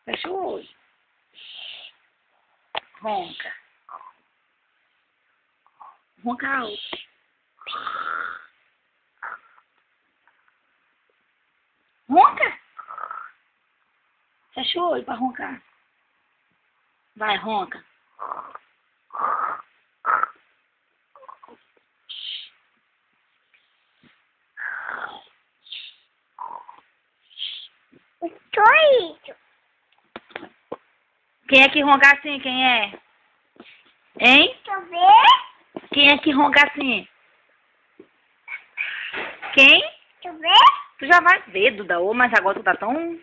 Fecha o olho. Ronca. Ronca alto. Ronca. Fecha o olho pra roncar. Vai, ronca. Quem é que ronca assim? Quem é? Hein? Deixa eu ver. Quem é que ronca assim? Quem? Deixa eu ver. Tu já vai ver, Duda, mas agora tu tá tão...